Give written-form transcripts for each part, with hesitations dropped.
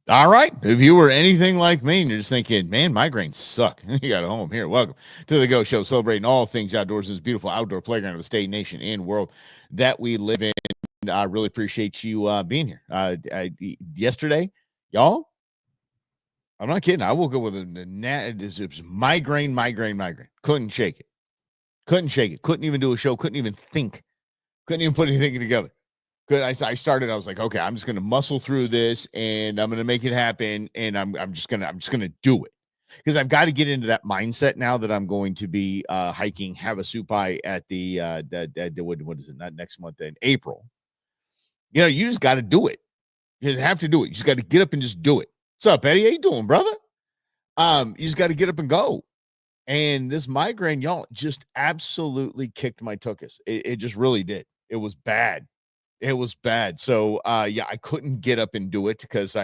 All right. If you were anything like me and you're just thinking, man, migraines suck, you got a home here. Welcome to the Go Show, celebrating all things outdoors in this beautiful outdoor playground of the state, nation, and world that we live in. I really appreciate you being here. Yesterday, y'all, I'm not kidding. I woke up with it was migraine. Couldn't shake it. Couldn't shake it. Couldn't even do a show. Couldn't even think. Couldn't even put anything together. Good. I started. I was like, okay, I'm just gonna muscle through this, and I'm gonna make it happen, and I'm just gonna do it because I've got to get into that mindset now that I'm going to be hiking Havasupai at what is it? Not next month, in April. You know, you just got to do it. You just have to do it. You just got to get up and just do it. What's up, Eddie? How you doing, brother? You just got to get up and go. And this migraine, y'all, just absolutely kicked my tuchus. It just really did. It was bad. It was bad. So, yeah, I couldn't get up and do it because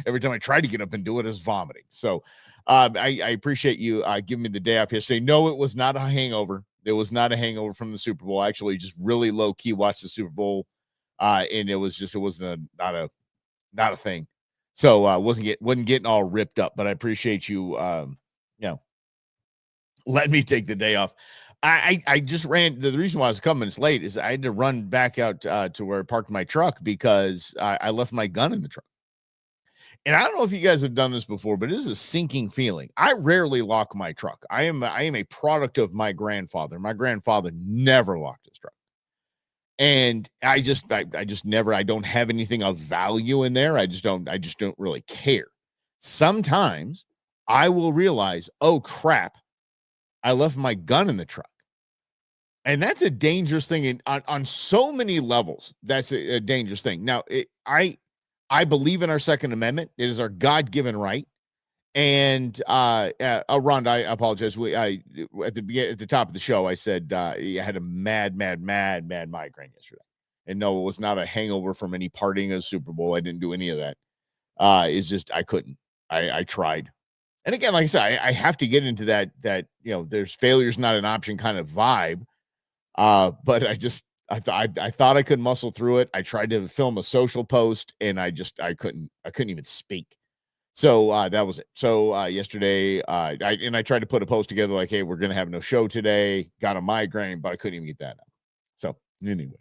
every time I tried to get up and do it, I was vomiting. So, I appreciate you giving me the day off yesterday. No, it was not a hangover. It was not a hangover from the Super Bowl. I actually just really low key watched the Super Bowl. And it wasn't not a thing. So, wasn't getting all ripped up, but I appreciate you, let me take the day off. I just ran. The reason why I was a couple minutes late is I had to run back out to where I parked my truck because I left my gun in the truck. And I don't know if you guys have done this before, but it is a sinking feeling. I rarely lock my truck. I am a product of my grandfather. My grandfather never locked his truck. And I just never, I don't have anything of value in there. I just don't really care. Sometimes I will realize, oh crap, I left my gun in the truck. And that's a dangerous thing on so many levels. That's a dangerous thing. Now, I believe in our Second Amendment. It is our God-given right. And Rhonda, I apologize. At the top of the show, I said I had a mad migraine yesterday. And no, it was not a hangover from any partying of Super Bowl. I didn't do any of that. It's just I couldn't. I tried. And again, like I said, I have to get into that, there's failure's not an option kind of vibe. But I thought I could muscle through it. I tried to film a social post and I couldn't even speak. So that was it. So yesterday, I tried to put a post together like, hey, we're gonna have no show today. Got a migraine, but I couldn't even get that out. So anyway.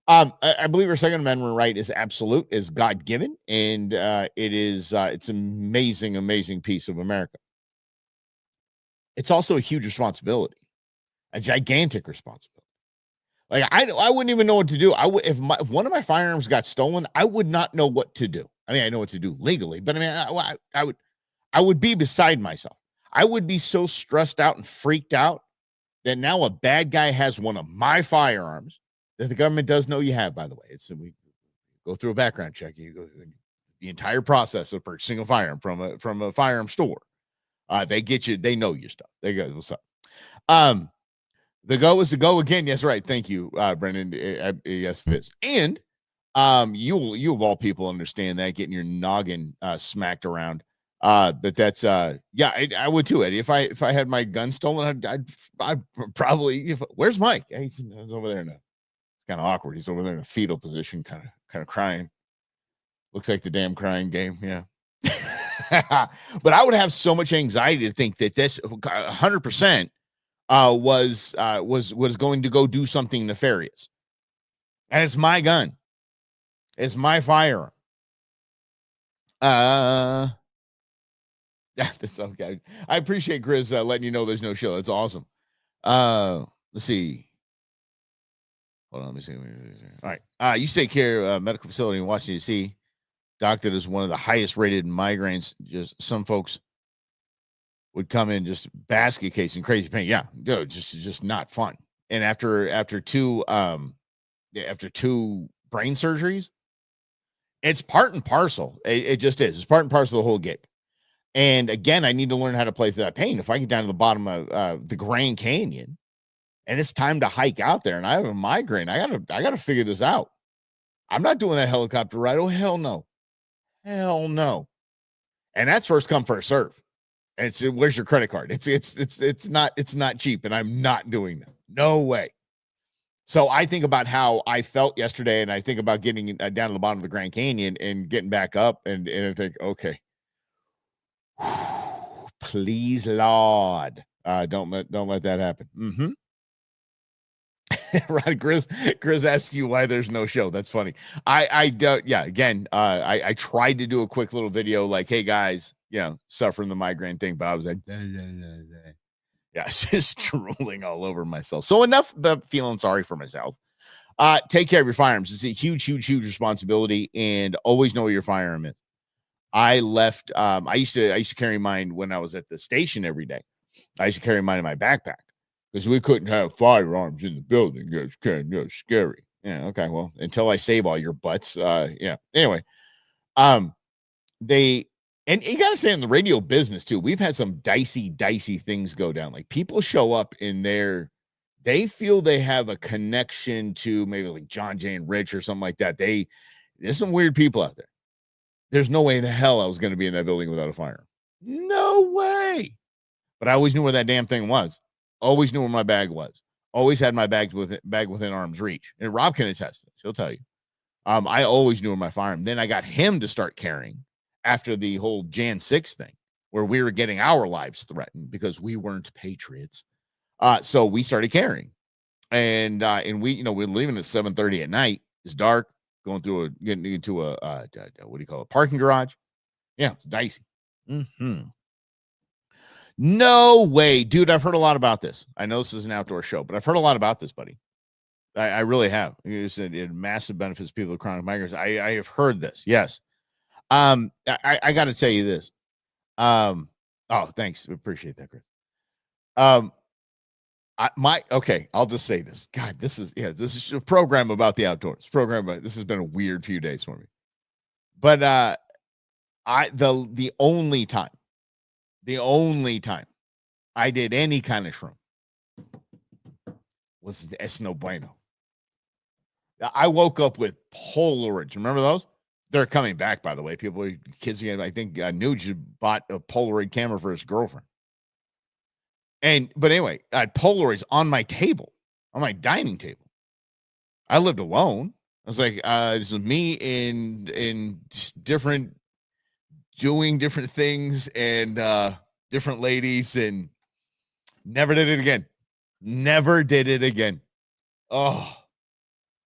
I believe our Second Amendment right is absolute, is God given, and it's an amazing piece of America. It's also a huge responsibility, a gigantic responsibility. Like I wouldn't even know what to do. If one of my firearms got stolen, I would not know what to do. I mean, I know what to do legally, but I mean, I would be beside myself. I would be so stressed out and freaked out that now a bad guy has one of my firearms that the government does know you have, by the way. We go through a background check. You go through the entire process of purchasing a firearm from a firearm store. They get you. They know your stuff. They go, what's up? The go is to go again. Yes, right. Thank you, Brendan. Yes, it is. And you of all people understand that, getting your noggin smacked around. But that's yeah, I would too, Eddie. If I had my gun stolen, I'd probably. Where's Mike? He's over there now. It's kind of awkward. He's over there in a fetal position, kind of crying. Looks like the damn crying game. Yeah. But I would have so much anxiety to think that this 100% was going to go do something nefarious. And it's my gun. It's my firearm. Yeah, that's okay. I appreciate Chris letting you know there's no show. That's awesome. Let's see. Hold on, let me see. All right. You take care medical facility in Washington, D.C. Doctor is one of the highest rated migraines. Just some folks would come in just basket case and crazy pain. Yeah, no, just not fun. And after two brain surgeries, it's part and parcel. It just is. It's part and parcel of the whole gig. And again, I need to learn how to play through that pain. If I get down to the bottom of the Grand Canyon and it's time to hike out there and I have a migraine, I gotta figure this out. I'm not doing that helicopter ride. Oh, hell no. Hell no. And that's first come, first serve. And it's where's your credit card? It's not cheap, and I'm not doing that. No way. So I think about how I felt yesterday, and I think about getting down to the bottom of the Grand Canyon and getting back up, and I think, okay, please, Lord, don't let that happen. Mm-hmm. Right, Chris asks you why there's no show. That's funny. I don't. Yeah, again, I tried to do a quick little video like, hey guys, suffering the migraine thing, but I was like, yeah, just drooling all over myself. So enough the feeling sorry for myself. Take care of your firearms. It's a huge, huge, huge responsibility, and always know where your firearm is. I left. I used to carry mine when I was at the station every day. I used to carry mine in my backpack because we couldn't have firearms in the building. It's kind of scary. Yeah. Okay. Well, until I save all your butts. Yeah. Anyway, they and you got to say in the radio business too. We've had some dicey things go down. Like people show up in there. They feel they have a connection to maybe like John Jay and Rich or something like that. There's some weird people out there. There's no way in the hell I was going to be in that building without a firearm. No way. But I always knew where that damn thing was. Always knew where my bag was. Always had my bag within arm's reach. And Rob can attest this. He'll tell you. I always knew where my firearm. Then I got him to start carrying after the whole Jan 6 thing, where we were getting our lives threatened because we weren't patriots. So we started carrying, and we, we're leaving at 7:30 at night. It's dark, getting into a what do you call it? Parking garage. Yeah, it's dicey. Mm-hmm. No way, dude. I've heard a lot about this. I know this is an outdoor show, but I've heard a lot about this, buddy. I really have. You said it massive benefits to people with chronic migraines. I have heard this. Yes. I got to tell you this. Oh, thanks. Appreciate that, Chris. Okay, I'll just say this. God, this is a program about the outdoors. This has been a weird few days for me. But the only time I did any kind of shroom was Es No Bueno. I woke up with Polaroids. Remember those? They're coming back, by the way. Kids again. I think Nuge bought a Polaroid camera for his girlfriend. But anyway, I had Polaroids on my table, on my dining table. I lived alone. I was like, this was me in doing different things and different ladies, and never did it again. Never did it again. Oh,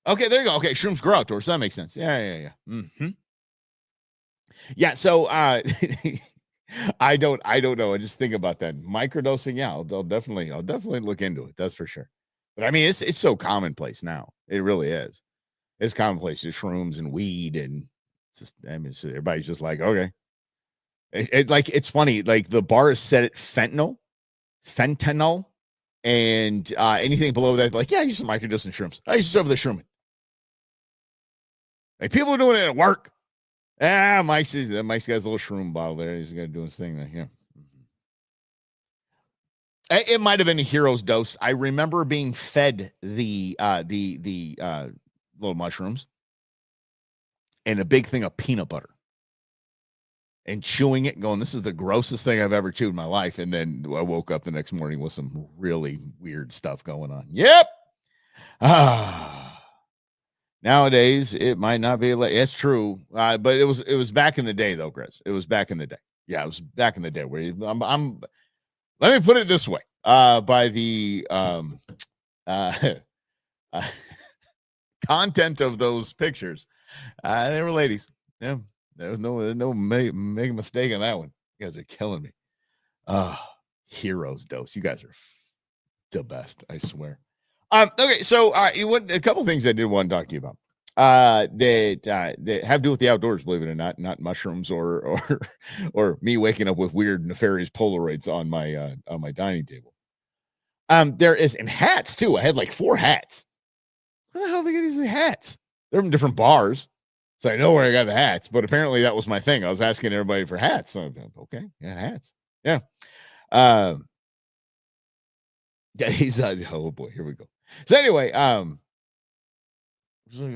okay. There you go. Okay, shrooms grow outdoors. So that makes sense. Yeah. Mm-hmm. Yeah. So I don't know. I just think about that microdosing. Yeah, I'll definitely look into it. That's for sure. But I mean, it's so commonplace now. It really is. It's commonplace. Just shrooms and weed, and everybody's just like, okay. It's funny. Like the bar is set at fentanyl, and anything below that, like, yeah, I used to microdose and shrooms. I used to serve the shrooming. Like people are doing it at work. Mike's got his little shroom bottle there. He's gonna do his thing there. Yeah. It might have been a hero's dose. I remember being fed the little mushrooms and a big thing of peanut butter and chewing it, going, this is the grossest thing I've ever chewed in my life. And then I woke up the next morning with some really weird stuff going on. Yep. Nowadays, it might not be. It's true, but it was back in the day, though, Chris. It was back in the day. Yeah, it was back in the day where I'm. Let me put it this way: by the content of those pictures, they were ladies. Yeah, there was no make a mistake on that one. You guys are killing me. Heroes dose. You guys are the best. I swear. Okay, so a couple of things I did want to talk to you about that have to do with the outdoors, believe it or not mushrooms or me waking up with weird nefarious Polaroids on my dining table. There is, and hats too. I had like 4 hats. Where the hell did they get these hats? They're from different bars, so I know where I got the hats. But apparently that was my thing. I was asking everybody for hats. So okay, yeah, hats. Yeah. Yeah, he's oh boy, here we go. So anyway, so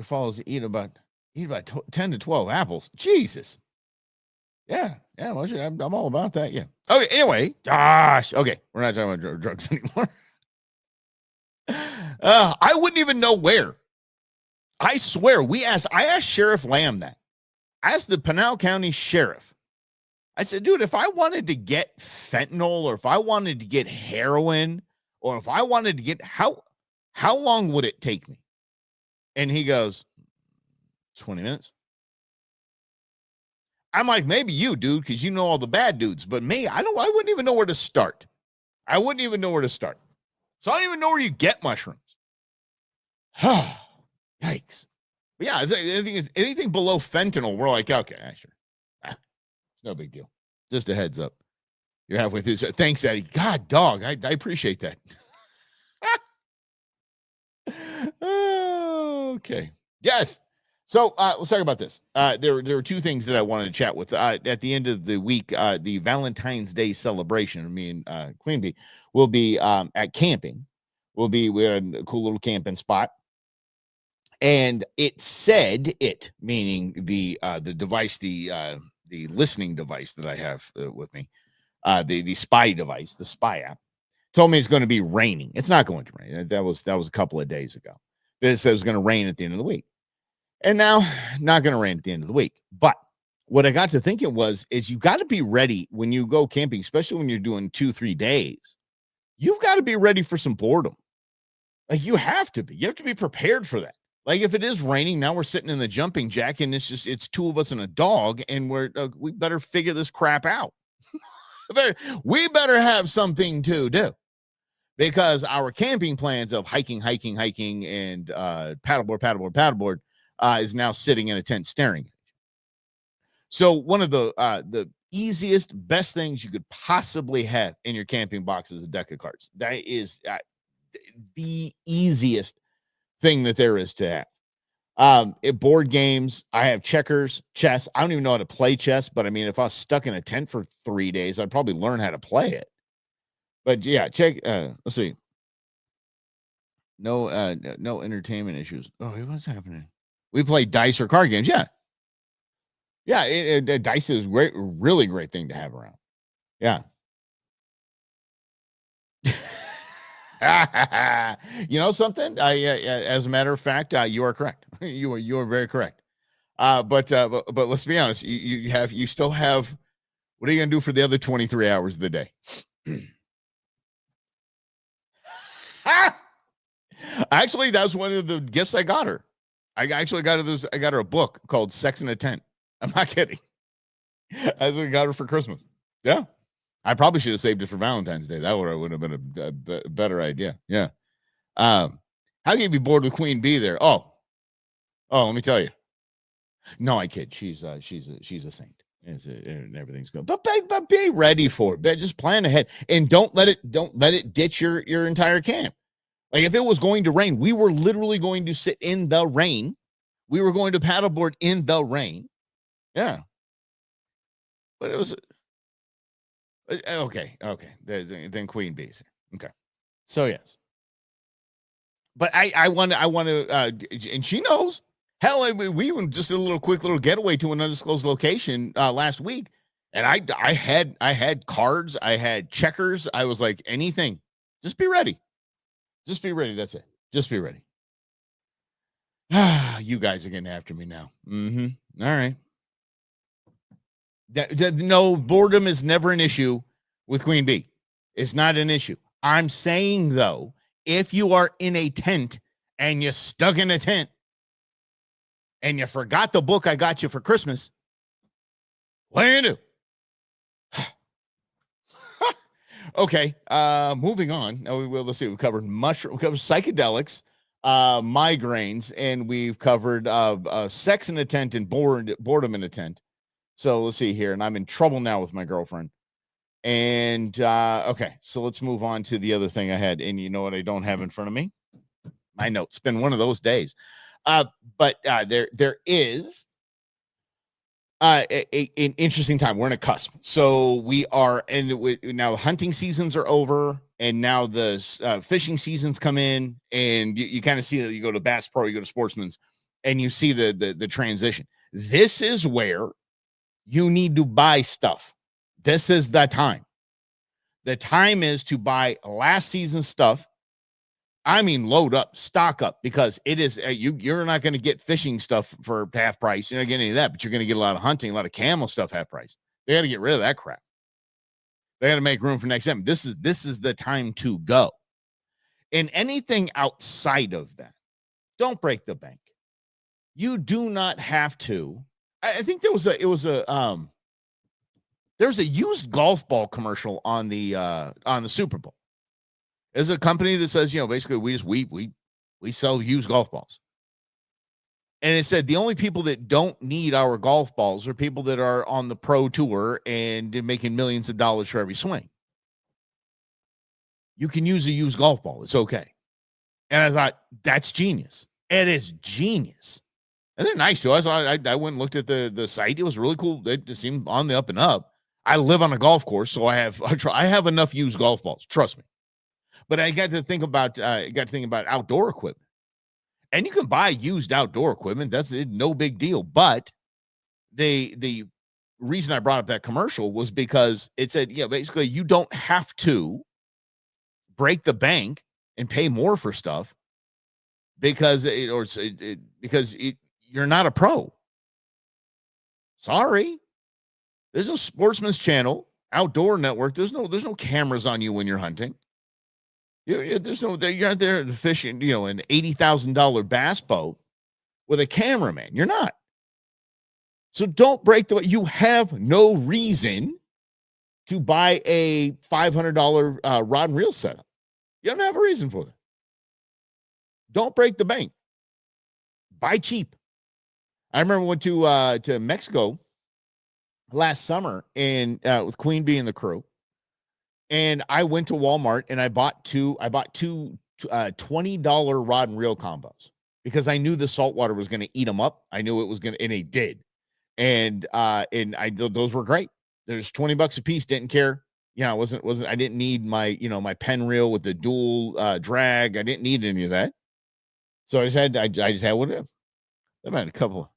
follows eat about 10 to 12 apples. Jesus. Yeah, well, I'm all about that. Yeah. Okay. Anyway, gosh. Okay, we're not talking about drugs anymore. I wouldn't even know where. I swear, I asked Sheriff Lamb that. I asked the Pinal County Sheriff. I said, dude, if I wanted to get fentanyl or if I wanted to get heroin or if I wanted to get, how long would it take me? And he goes, 20 minutes. I'm like, maybe you, dude, because you know all the bad dudes. But me, I wouldn't even know where to start. I wouldn't even know where to start. So I don't even know where you get mushrooms. Yikes. But yeah, anything below fentanyl, we're like, okay, sure. It's no big deal. Just a heads up. You're halfway through. So thanks, Eddie. God, dog. I appreciate that. Okay. Yes. So let's talk about this. There were two things that I wanted to chat with. At the end of the week, the Valentine's Day celebration, me and Queen Bee will be at camping. We're in a cool little camping spot. And it said, meaning the device, the listening device that I have with me, the spy device, the spy app, told me it's going to be raining. It's not going to rain. That was a couple of days ago. It said it was going to rain at the end of the week. And now, not going to rain at the end of the week. But what I got to thinking is you got to be ready when you go camping, especially when you're doing 2-3 days. You've got to be ready for some boredom. Like you have to be. You have to be prepared for that. Like if it is raining, now we're sitting in the jumping jack and it's two of us and a dog and we better figure this crap out. We better have something to do because our camping plans of hiking and paddleboard is now sitting in a tent staring at you. So one of the easiest, best things you could possibly have in your camping box is a deck of cards. That is the easiest thing that there is to have. Board games, I have checkers, chess. I don't even know how to play chess, but I mean, if I was stuck in a tent for 3 days, I'd probably learn how to play it. But yeah, check. Let's see. No entertainment issues. Oh, what's happening? We play dice or card games. Yeah. Dice is great, really great thing to have around. Yeah. You know something? As a matter of fact, you are correct. You are very correct. But let's be honest. You still have. What are you gonna do for the other 23 hours of the day? Actually, that's one of the gifts I got her. I got her a book called Sex in a Tent. I'm not kidding. That's what we got her for Christmas. Yeah. I probably should have saved it for Valentine's Day. That would have been a better idea. Yeah. How can you be bored with Queen Bee there? Oh, let me tell you. No, I kid. She's a saint. And everything's good. But be ready for it. Just plan ahead and don't let it ditch your entire camp. Like if it was going to rain, we were literally going to sit in the rain. We were going to paddleboard in the rain. Yeah. But it was okay. Then Queen Bee's. Okay. So yes. But I want to, and she knows. Hell, we even just did a quick little getaway to an undisclosed location last week, and I had cards, I had checkers. I was like, anything, just be ready. Just be ready. That's it. Just be ready. You guys are getting after me now. All right. No, boredom is never an issue with Queen Bee. It's not an issue. I'm saying, though, if you are in a tent and you're stuck in a tent and you forgot the book I got you for Christmas, what are you going to do? Okay, moving on. Now let's see. We covered psychedelics, migraines, and we've covered sex in a tent and boredom in a tent. So let's see here. And I'm in trouble now with my girlfriend. And okay, so let's move on to the other thing I had. And you know what I don't have in front of me? My notes. It's been one of those days. But there is an interesting time. We're in a cusp. So we are, and now hunting seasons are over, and now the fishing seasons come in, and you kind of see that you go to Bass Pro, you go to Sportsman's, and you see the transition. This is where you need to buy stuff. This is the time. The time is to buy last season's stuff. I mean, load up, stock up, because it is you're not going to get fishing stuff for half price. You're not getting any of that, but you're going to get a lot of hunting, a lot of camel stuff half price. They got to get rid of that crap. They got to make room for next time. This is the time to go. And anything outside of that, don't break the bank. You do not have to. I think there was a used golf ball commercial on the Super Bowl. There's a company that says, basically we sell used golf balls. And it said the only people that don't need our golf balls are people that are on the pro tour and making millions of dollars for every swing. You can use a used golf ball. It's okay. And I thought, that's genius. It is genius. And they're nice to us. I went and looked at the site. It was really cool. It seemed on the up and up. I live on a golf course, so I have enough used golf balls. Trust me. But I got to think about outdoor equipment. And you can buy used outdoor equipment. That's no big deal. But the reason I brought up that commercial was because it said, basically you don't have to break the bank and pay more for stuff because you're not a pro. Sorry. There's no Sportsman's Channel, Outdoor Network. There's no cameras on you when you're hunting. You're not there fishing, an $80,000 bass boat with a cameraman. You're not. So don't break the way. You have no reason to buy a $500 rod and reel setup. You don't have a reason for that. Don't break the bank. Buy cheap. I remember I went to Mexico last summer and with Queen Bee and the crew. And I went to Walmart and I bought two $20 rod and reel combos because I knew the saltwater was going to eat them up. I knew it was going to, and it did. And those were great. There's $20 a piece. Didn't care. I didn't need my Penn reel with the dual drag. I didn't need any of that. So I just had one of them. I had a couple.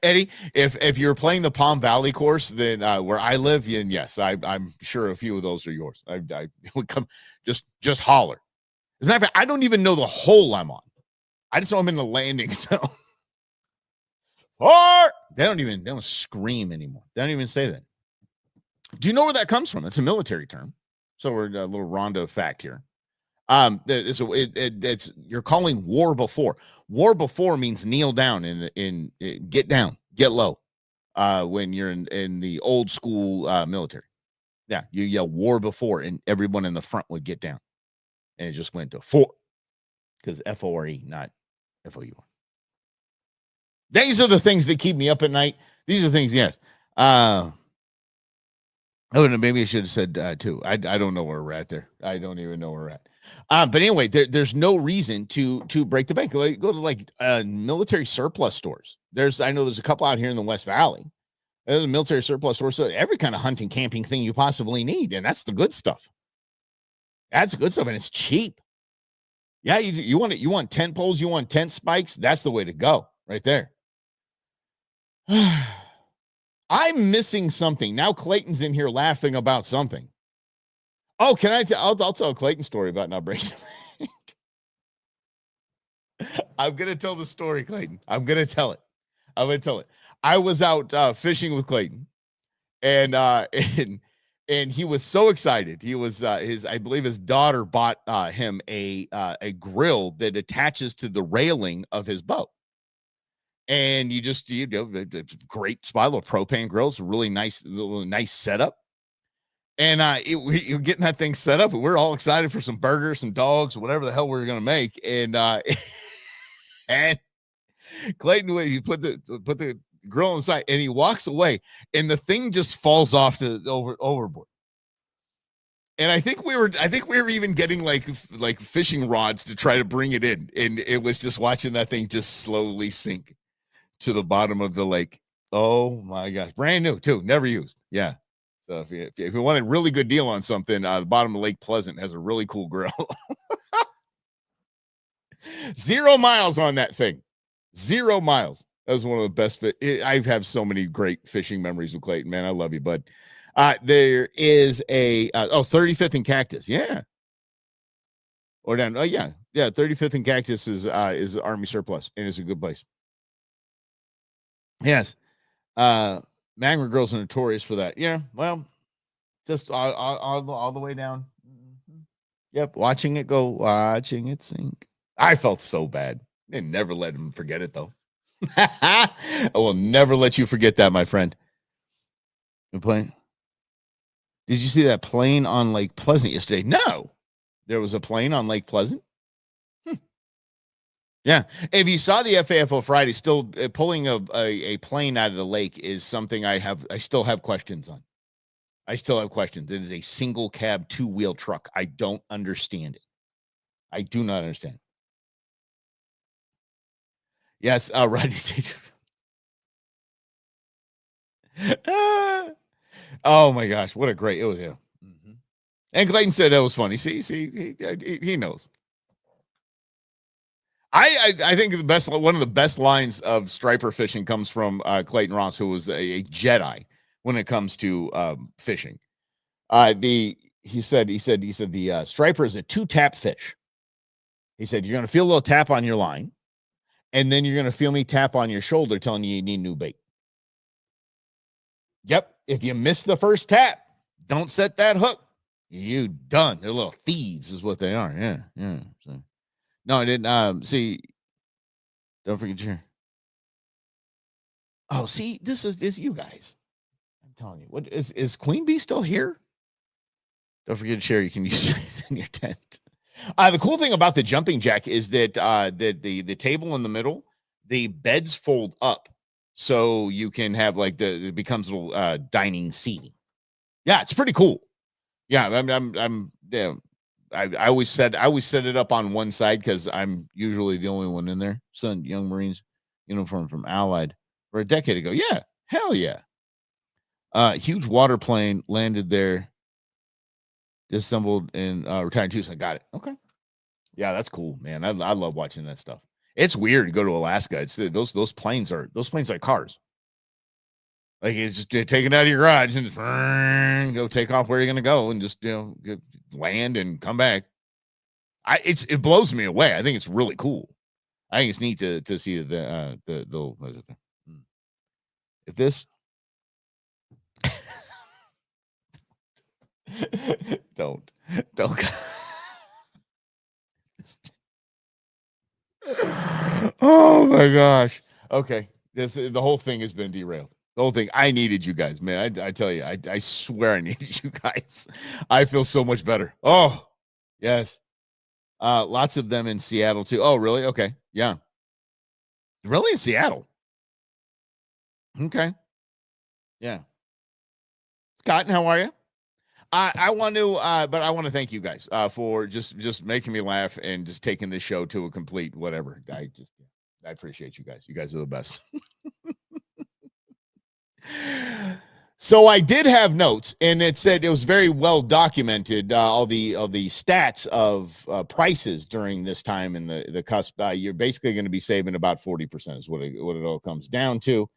Eddie, if you're playing the Palm Valley course, then where I live, then yes, I'm sure a few of those are yours. I would come just holler. As a matter of fact, I don't even know the hole I'm on. I just know I'm in the landing zone. Or they don't scream anymore. They don't even say that. Do you know where that comes from? It's a military term. So we're a little Rondo fact here. It's you're calling war before. War before means kneel down in get down, get low. When you're in the old school military. Yeah, you yell war before, and everyone in the front would get down. And it just went to for, because FORE, not FOUR. These are the things that keep me up at night. These are the things, yes. Maybe I should have said two. I don't know where we're at there. I don't even know where we're at. But anyway, there's no reason to break the bank. Go to military surplus stores. I know there's a couple out here in the West Valley. There's a military surplus store. So every kind of hunting, camping thing you possibly need. And that's the good stuff. That's the good stuff. And it's cheap. Yeah, you want tent poles, you want tent spikes. That's the way to go right there. I'm missing something. Now Clayton's in here laughing about something. Oh, can I tell? I'll tell a Clayton story about not breaking the bank. I'm going to tell the story, Clayton. I'm going to tell it. I was out fishing with Clayton, and he was so excited. He was I believe his daughter bought him a grill that attaches to the railing of his boat. And great spot, little propane grill. It's a really nice setup. And you're getting that thing set up, and we're all excited for some burgers, some dogs, whatever the hell we were going to make. And and Clayton, he put the grill inside, and he walks away, and the thing just falls off overboard. And I think we were even getting like fishing rods to try to bring it in, and it was just watching that thing just slowly sink to the bottom of the lake. Oh my gosh, brand new too, never used. Yeah. So if you want a really good deal on something, the bottom of Lake Pleasant has a really cool grill. 0 miles on that thing. 0 miles. That was one of the best. I have so many great fishing memories with Clayton, man. I love you, bud. There is a 35th and Cactus. Yeah. or down. Oh yeah, 35th and Cactus is Army surplus and is a good place. Yes, Magma Girls are notorious for that. Yeah, well, just all the way down. Yep, watching it go, watching it sink. I felt so bad. They never let him forget it though. I will never let you forget that, my friend. The plane. Did you see that plane on Lake Pleasant yesterday? No, there was a plane on Lake Pleasant. Yeah, if you saw the FAFO Friday, still pulling a plane out of the lake is something I still have questions on. I still have questions. It is a single cab 2-wheel truck. I don't understand it. I do not understand. Yes, Rodney teacher. Oh my gosh, what a great it was! Yeah, and Clayton said that was funny. See, he knows. I think one of the best lines of striper fishing comes from Clayton Ross, who was a Jedi when it comes to fishing. He said the striper is a 2-tap fish. He said you're going to feel a little tap on your line, and then you're going to feel me tap on your shoulder, telling you need new bait. Yep. If you miss the first tap, don't set that hook. You done. They're little thieves, is what they are. Yeah. So, no, I didn't. See, don't forget your. Oh, see, this is you guys. I'm telling you, what is Queen Bee still here? Don't forget to share. You can use it in your tent. The cool thing about the jumping jack is that the table in the middle, the beds fold up, so you can have like it becomes a little dining seating. Yeah, it's pretty cool. Yeah, I'm yeah. I always set it up on one side because I'm usually the only one in there. Son, Young Marines uniform from Allied for a decade ago. Yeah, hell yeah. Huge water plane landed there, disassembled and retired too. So I got it. Okay. Yeah, that's cool, man. I love watching that stuff. It's weird to go to Alaska. It's those planes are like cars. Like it's just take it out of your garage and just go take off where you're gonna go and just land and come back. It blows me away. I think it's really cool. I think it's neat to see the if this don't oh my gosh. Okay. The whole thing has been derailed. The whole thing. I needed you guys, man. I tell you, I swear I needed you guys. I feel so much better. Oh, yes. Lots of them in Seattle too. Oh, really? Okay. Yeah. Really in Seattle. Okay. Yeah. Scott, how are you? I want to, but I want to thank you guys for just making me laugh and just taking this show to a complete whatever. I appreciate you guys. You guys are the best. So I did have notes, and it said it was very well documented. All the stats of prices during this time in the cusp. You're basically going to be saving about 40% is what it all comes down to.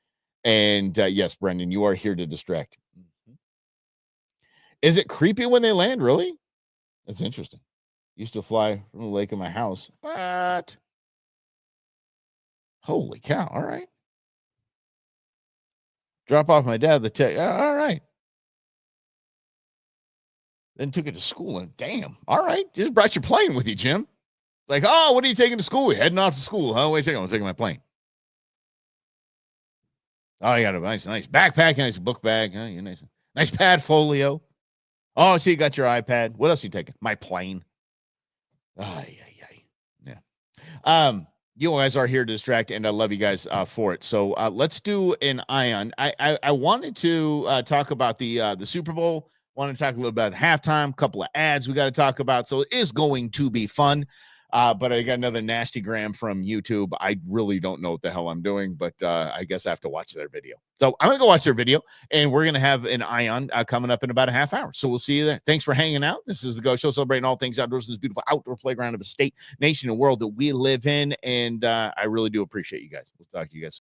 And yes, Brendan, you are here to distract. Is it creepy when they land? Really? That's interesting. Used to fly from the lake of my house. What? Holy cow! All right. Drop off my dad the tech. All right. Then took it to school and damn. All right. Just brought your plane with you, Jim. Like, oh, what are you taking to school? We're heading off to school, huh? Wait a second. I'm taking my plane. Oh, you got a nice backpack, nice book bag. Huh? You nice pad folio. Oh, so you got your iPad. What else are you taking? My plane. Yeah. You guys are here to distract, and I love you guys for it. So let's do an Ion. I wanted to talk about the Super Bowl. Want to talk a little about the halftime, couple of ads we got to talk about. So it is going to be fun. But I got another nasty gram from YouTube. I really don't know what the hell I'm doing, but I guess I have to watch their video. So I'm going to go watch their video, and we're going to have an Ion coming up in about a half hour. So we'll see you there. Thanks for hanging out. This is the Go Show, celebrating all things outdoors, this beautiful outdoor playground of a state, nation, and world that we live in. And I really do appreciate you guys. We'll talk to you guys.